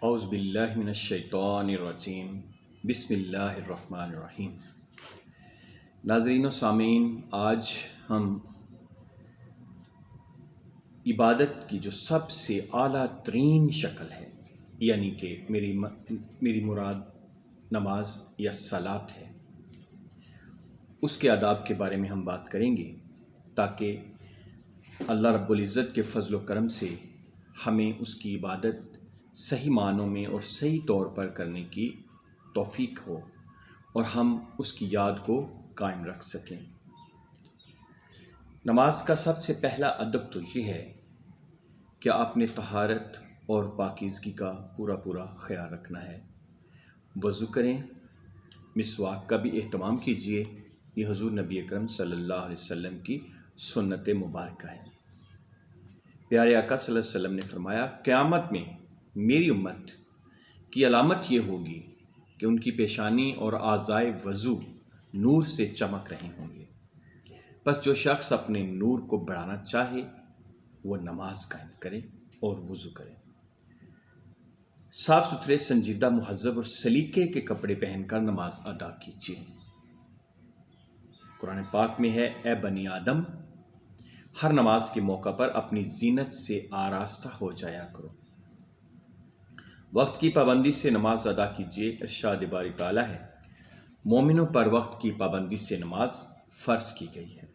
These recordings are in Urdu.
اعوذ باللہ من الشیطان الرجیم بسم اللہ الرحمن الرحیم۔ ناظرین و سامعین، آج ہم عبادت کی جو سب سے اعلیٰ ترین شکل ہے، یعنی کہ میری مراد نماز یا صلاۃ ہے، اس کے آداب کے بارے میں ہم بات کریں گے، تاکہ اللہ رب العزت کے فضل و کرم سے ہمیں اس کی عبادت صحیح معنوں میں اور صحیح طور پر کرنے کی توفیق ہو اور ہم اس کی یاد کو قائم رکھ سکیں۔ نماز کا سب سے پہلا ادب تو یہ ہے کہ آپ نے طہارت اور پاکیزگی کا پورا خیال رکھنا ہے۔ وضو کریں، مسواک کا بھی اہتمام کیجیے، یہ حضور نبی اکرم صلی اللہ علیہ وسلم کی سنت مبارکہ ہے۔ پیارے آقا صلی اللہ علیہ وسلم نے فرمایا، قیامت میں میری امت کی علامت یہ ہوگی کہ ان کی پیشانی اور اعضائے وضو نور سے چمک رہے ہوں گے۔ بس جو شخص اپنے نور کو بڑھانا چاہے وہ نماز قائم کرے اور وضو کرے، صاف ستھرے، سنجیدہ، مہذب اور سلیقے کے کپڑے پہن کر نماز ادا کیجیے۔ قرآن پاک میں ہے، اے بنی آدم، ہر نماز کے موقع پر اپنی زینت سے آراستہ ہو جایا کرو، وقت کی پابندی سے نماز ادا کیجیے۔ ارشاد باری تعالیٰ ہے، مومنوں پر وقت کی پابندی سے نماز فرض کی گئی ہے۔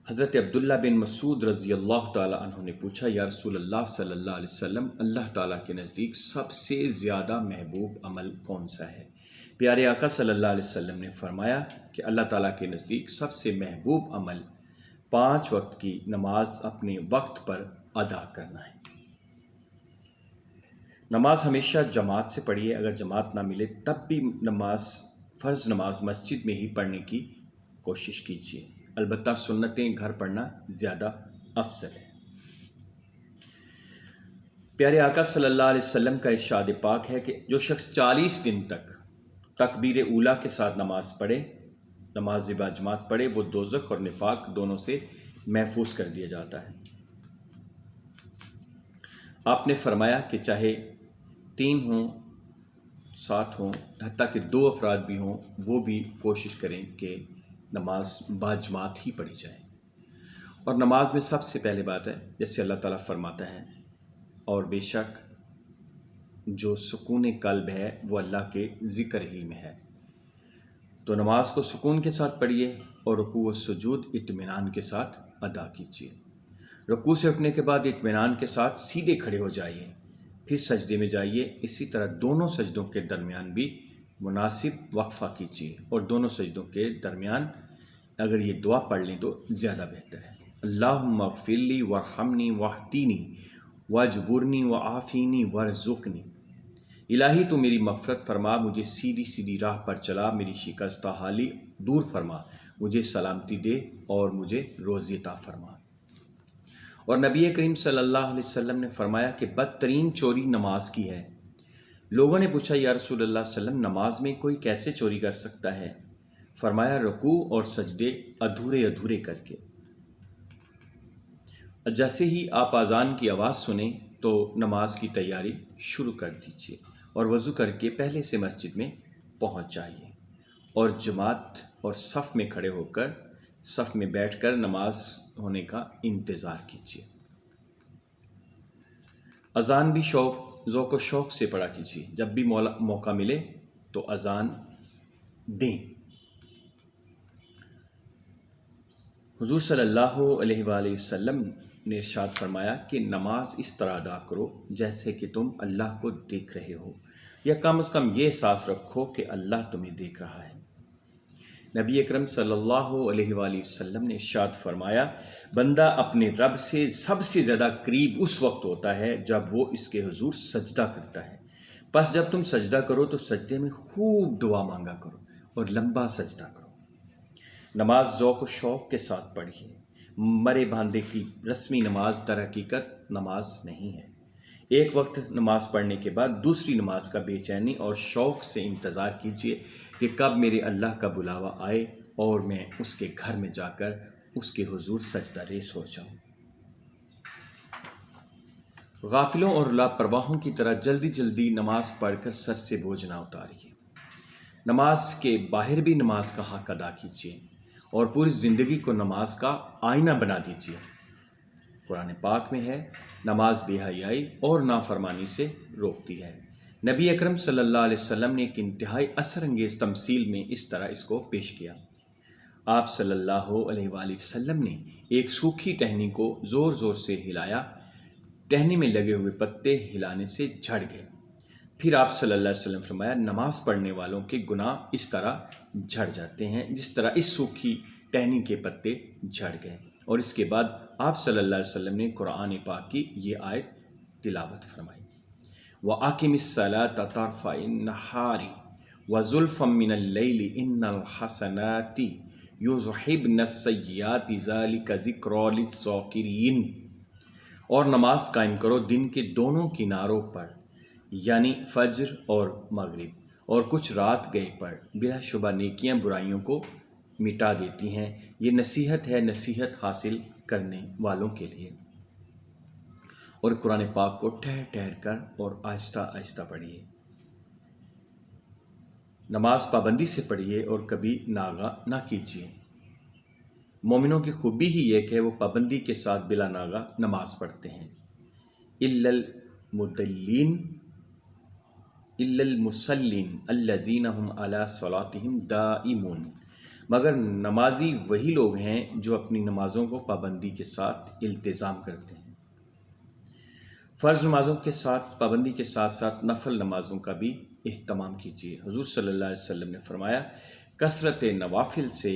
حضرت عبداللہ بن مسعود رضی اللہ تعالیٰ عنہ نے پوچھا، یا رسول اللہ صلی اللہ علیہ وسلم، اللہ تعالیٰ کے نزدیک سب سے زیادہ محبوب عمل کون سا ہے؟ پیارے آقا صلی اللہ علیہ وسلم نے فرمایا کہ اللہ تعالیٰ کے نزدیک سب سے محبوب عمل 5 وقت کی نماز اپنے وقت پر ادا کرنا ہے۔ نماز ہمیشہ جماعت سے پڑھیے، اگر جماعت نہ ملے تب بھی فرض نماز مسجد میں ہی پڑھنے کی کوشش کیجیے، البتہ سنتیں گھر پڑھنا زیادہ افضل ہے۔ پیارے آقا صلی اللہ علیہ وسلم کا ارشاد پاک ہے کہ جو شخص 40 دن تک تکبیر اولیٰ کے ساتھ نماز پڑھے، نماز با جماعت پڑھے، وہ دوزخ اور نفاق دونوں سے محفوظ کر دیا جاتا ہے۔ آپ نے فرمایا کہ چاہے 3 ہوں، 7 ہوں، حتیٰ کہ 2 افراد بھی ہوں، وہ بھی کوشش کریں کہ نماز با جماعت ہی پڑھی جائے۔ اور نماز میں سب سے پہلے بات ہے، جیسے اللہ تعالیٰ فرماتا ہے، اور بے شک جو سکون قلب ہے وہ اللہ کے ذکر ہی میں ہے، تو نماز کو سکون کے ساتھ پڑھیے اور رکوع و سجود اطمینان کے ساتھ ادا کیجیے۔ رکوع سے اٹھنے کے بعد اطمینان کے ساتھ سیدھے کھڑے ہو جائیے، پھر سجدے میں جائیے۔ اسی طرح دونوں سجدوں کے درمیان بھی مناسب وقفہ کیجیے، اور دونوں سجدوں کے درمیان اگر یہ دعا پڑھ لیں تو زیادہ بہتر ہے۔ اللہم اغفر لی وارحمنی واہدینی واجبرنی وعافینی وارزقنی۔ الہی تو میری مغفرت فرما، مجھے سیدھی راہ پر چلا، میری شکستہ حالی دور فرما، مجھے سلامتی دے اور مجھے روزی عطا فرما۔ اور نبی کریم صلی اللہ علیہ وسلم نے فرمایا کہ بدترین چوری نماز کی ہے۔ لوگوں نے پوچھا، یا رسول اللہ صلی اللہ علیہ وسلم، نماز میں کوئی کیسے چوری کر سکتا ہے؟ فرمایا، رکوع اور سجدے ادھورے کر کے۔ جیسے ہی آپ اذان کی آواز سنیں تو نماز کی تیاری شروع کر دیجیے، اور وضو کر کے پہلے سے مسجد میں پہنچ جائیے، اور جماعت اور صف میں کھڑے ہو کر، صف میں بیٹھ کر نماز ہونے کا انتظار کیجیے۔ اذان بھی ذوق و شوق سے پڑھا کیجیے، جب بھی موقع ملے تو اذان دیں۔ حضور صلی اللہ علیہ وآلہ وسلم نے ارشاد فرمایا کہ نماز اس طرح ادا کرو جیسے کہ تم اللہ کو دیکھ رہے ہو، یا کم از کم یہ احساس رکھو کہ اللہ تمہیں دیکھ رہا ہے۔ نبی اکرم صلی اللہ علیہ وآلہ وسلم نے ارشاد فرمایا، بندہ اپنے رب سے سب سے زیادہ قریب اس وقت ہوتا ہے جب وہ اس کے حضور سجدہ کرتا ہے، پس جب تم سجدہ کرو تو سجدے میں خوب دعا مانگا کرو اور لمبا سجدہ کرو۔ نماز ذوق و شوق کے ساتھ پڑھیے، مرے باندھے کی رسمی نماز در حقیقت نماز نہیں ہے۔ ایک وقت نماز پڑھنے کے بعد دوسری نماز کا بے چینی اور شوق سے انتظار کیجیے کہ کب میرے اللہ کا بلاوا آئے اور میں اس کے گھر میں جا کر اس کے حضور سجدہ ریز ہو جاؤں۔ غافلوں اور لاپرواہوں کی طرح جلدی جلدی نماز پڑھ کر سر سے بوجھ نہ اتاریے۔ نماز کے باہر بھی نماز کا حق ادا کیجیے اور پوری زندگی کو نماز کا آئینہ بنا دیجیے۔ قرآن پاک میں ہے، نماز بے حیائی اور نافرمانی سے روکتی ہے۔ نبی اکرم صلی اللہ علیہ وسلم نے ایک انتہائی اثر انگیز تمثیل میں اس طرح اس کو پیش کیا۔ آپ صلی اللہ علیہ وآلہ وسلم نے ایک سوکھی ٹہنی کو زور زور سے ہلایا، ٹہنی میں لگے ہوئے پتے ہلانے سے جھڑ گئے۔ پھر آپ صلی اللہ علیہ وسلم فرمایا، نماز پڑھنے والوں کے گناہ اس طرح جھڑ جاتے ہیں جس طرح اس سوکھی ٹہنی کے پتے جھڑ گئے۔ اور اس کے بعد آپ صلی اللہ علیہ وسلم نے قرآن پاک کی یہ آیت تلاوت فرمائی، وَأَقِمِ الصَّلَاةَ طَرْفَيِ النَّهَارِ وَزُلْفًا مِّنَ اللَّيْلِ إِنَّ الْحَسَنَاتِ يُذْهِبْنَ السَّيِّئَاتِ ذَلِكَ ذِكْرَىٰ لِلذَّاكِرِينَ، اور نماز قائم کرو دن کے دونوں کناروں پر، یعنی فجر اور مغرب، اور کچھ رات گئے پر، بلا شبہ نیکیاں برائیوں کو مٹا دیتی ہیں۔ یہ نصیحت ہے نصیحت حاصل کرنے والوں کے لیے۔ اور قرآن پاک کو ٹھہر ٹھہر کر اور آہستہ آہستہ پڑھیے۔ نماز پابندی سے پڑھیے اور کبھی ناغہ نہ کیجیے۔ مومنوں کی خوبی ہی یہ کہ وہ پابندی کے ساتھ بلا ناغہ نماز پڑھتے ہیں۔ إِلَّا الْمُصَلِّينَ الَّذِينَ هُمْ عَلَىٰ صَلَاتِهِمْ دَائِمُونَ، مگر نمازی وہی لوگ ہیں جو اپنی نمازوں کو پابندی کے ساتھ التزام کرتے ہیں۔ فرض نمازوں کے ساتھ پابندی کے ساتھ ساتھ نفل نمازوں کا بھی اہتمام کیجیے۔ حضور صلی اللہ علیہ وسلم نے فرمایا، کثرت نوافل سے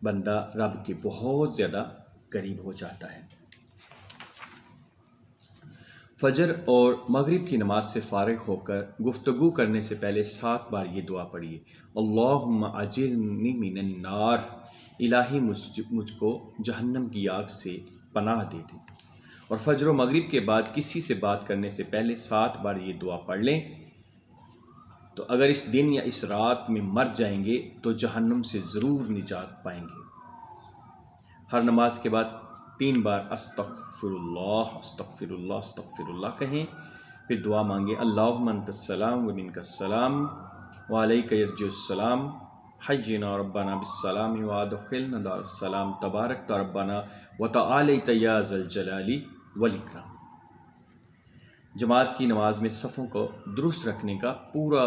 بندہ رب کے بہت زیادہ قریب ہو جاتا ہے۔ فجر اور مغرب کی نماز سے فارغ ہو کر گفتگو کرنے سے پہلے 7 بار یہ دعا پڑھیے، اللہم اجرنی من النار، الہی مجھ کو جہنم کی آگ سے پناہ دے دے۔ اور فجر و مغرب کے بعد کسی سے بات کرنے سے پہلے 7 بار یہ دعا پڑھ لیں، تو اگر اس دن یا اس رات میں مر جائیں گے تو جہنم سے ضرور نجات پائیں گے۔ ہر نماز کے بعد 3 بار استغفر اللہ استغفر اللہ استغفر اللہ کہیں، پھر دعا مانگے، اللہم انت السلام و منک السلام وعلیک یرجع السلام، حینا ربنا بالسلام وادخلنا دار السلام، تبارک ربنا وتعالیت یا ذا الجلال والاکرام۔ جماعت کی نماز میں صفوں کو درست رکھنے کا پورا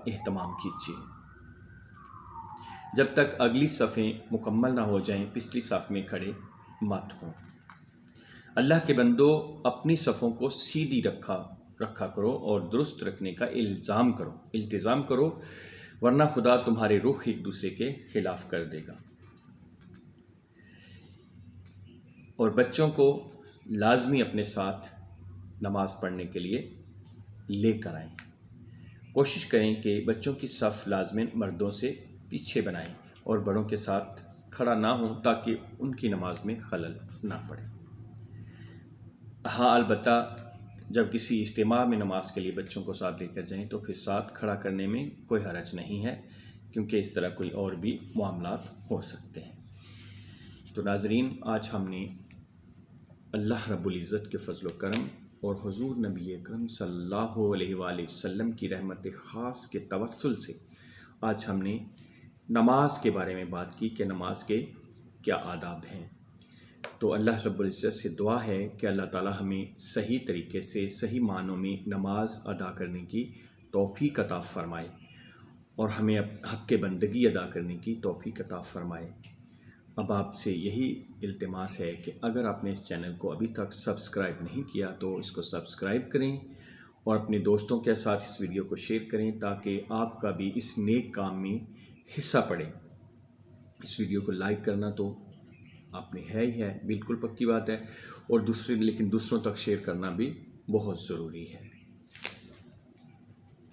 اہتمام کیجیے۔ جب تک اگلی صفیں مکمل نہ ہو جائیں پچھلی صف میں کھڑے مت ہوں۔ اللہ کے بندو، اپنی صفوں کو سیدھی رکھا کرو اور درست رکھنے کا التزام کرو، ورنہ خدا تمہارے رخ ایک دوسرے کے خلاف کر دے گا۔ اور بچوں کو لازمی اپنے ساتھ نماز پڑھنے کے لیے لے کر آئیں۔ کوشش کریں کہ بچوں کی صف لازماً مردوں سے پیچھے بنائیں اور بڑوں کے ساتھ کھڑا نہ ہوں تاکہ ان کی نماز میں خلل نہ پڑے۔ ہاں، البتہ جب کسی اجتماع میں نماز کے لیے بچوں کو ساتھ لے کر جائیں تو پھر ساتھ کھڑا کرنے میں کوئی حرج نہیں ہے، کیونکہ اس طرح کوئی اور بھی معاملات ہو سکتے ہیں۔ تو ناظرین، آج ہم نے اللہ رب العزت کے فضل و کرم اور حضور نبی اکرم صلی اللہ علیہ وآلہ وسلم کی رحمت خاص کے توسل سے آج ہم نے نماز کے بارے میں بات کی کہ نماز کے کیا آداب ہیں۔ تو اللہ رب العزت سے دعا ہے کہ اللہ تعالی ہمیں صحیح طریقے سے صحیح معنوں میں نماز ادا کرنے کی توفیق عطا فرمائے اور ہمیں حق بندگی ادا کرنے کی توفیق عطا فرمائے۔ اب آپ سے یہی التماس ہے کہ اگر آپ نے اس چینل کو ابھی تک سبسکرائب نہیں کیا تو اس کو سبسکرائب کریں اور اپنے دوستوں کے ساتھ اس ویڈیو کو شیئر کریں تاکہ آپ کا بھی اس نیک کام میں حصہ پڑے۔ اس ویڈیو کو لائک کرنا تو آپ نے ہی ہے، بالکل پکی بات ہے، اور لیکن دوسروں تک شیئر کرنا بھی بہت ضروری ہے۔